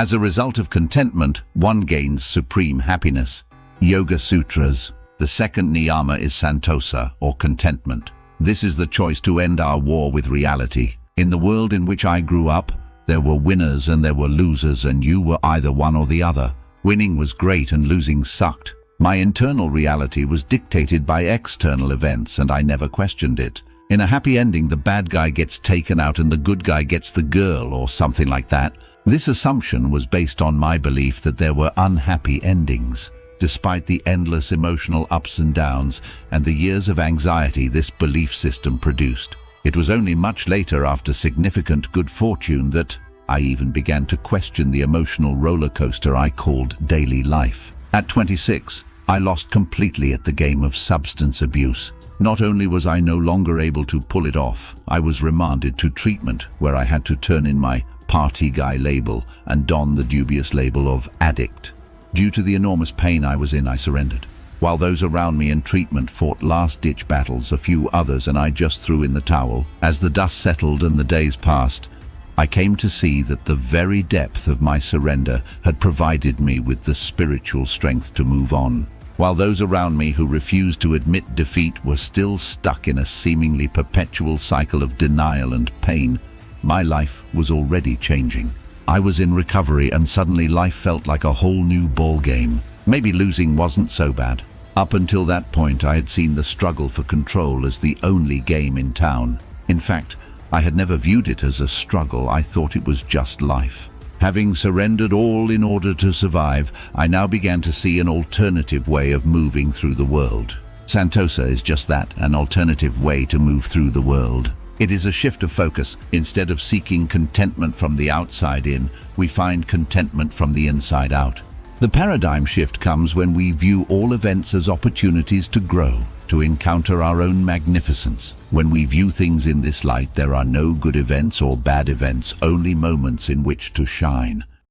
As a result of contentment, one gains supreme happiness. Yoga Sutras. The second Niyama is Santosa, or contentment. This is the choice to end our war with reality. In the world in which I grew up, there were winners and there were losers, and you were either one or the other. Winning was great and losing sucked. My internal reality was dictated by external events, and I never questioned it. In a happy ending, the bad guy gets taken out and the good guy gets the girl, or something like that. This assumption was based on my belief that there were unhappy endings. Despite the endless emotional ups and downs and the years of anxiety this belief system produced, it was only much later, after significant good fortune, that I even began to question the emotional roller coaster I called daily life. At 26, I lost completely at the game of substance abuse. Not only was I no longer able to pull it off, I was remanded to treatment, where I had to turn in my party guy label and don the dubious label of addict. Due to the enormous pain I was in, I surrendered. While those around me in treatment fought last-ditch battles, a few others and I just threw in the towel. As the dust settled and the days passed, I came to see that the very depth of my surrender had provided me with the spiritual strength to move on. While those around me who refused to admit defeat were still stuck in a seemingly perpetual cycle of denial and pain, my life was already changing. I was in recovery, and suddenly life felt like a whole new ball game. Maybe losing wasn't so bad. Up until that point, I had seen the struggle for control as the only game in town. In fact, I had never viewed it as a struggle. I thought it was just life. Having surrendered all in order to survive, I now began to see an alternative way of moving through the world. Santosa is just that, an alternative way to move through the world. It is a shift of focus. Instead of seeking contentment from the outside in, we find contentment from the inside out. The paradigm shift comes when we view all events as opportunities to grow, to encounter our own magnificence. When we view things in this light, there are no good events or bad events, only moments in which to shine.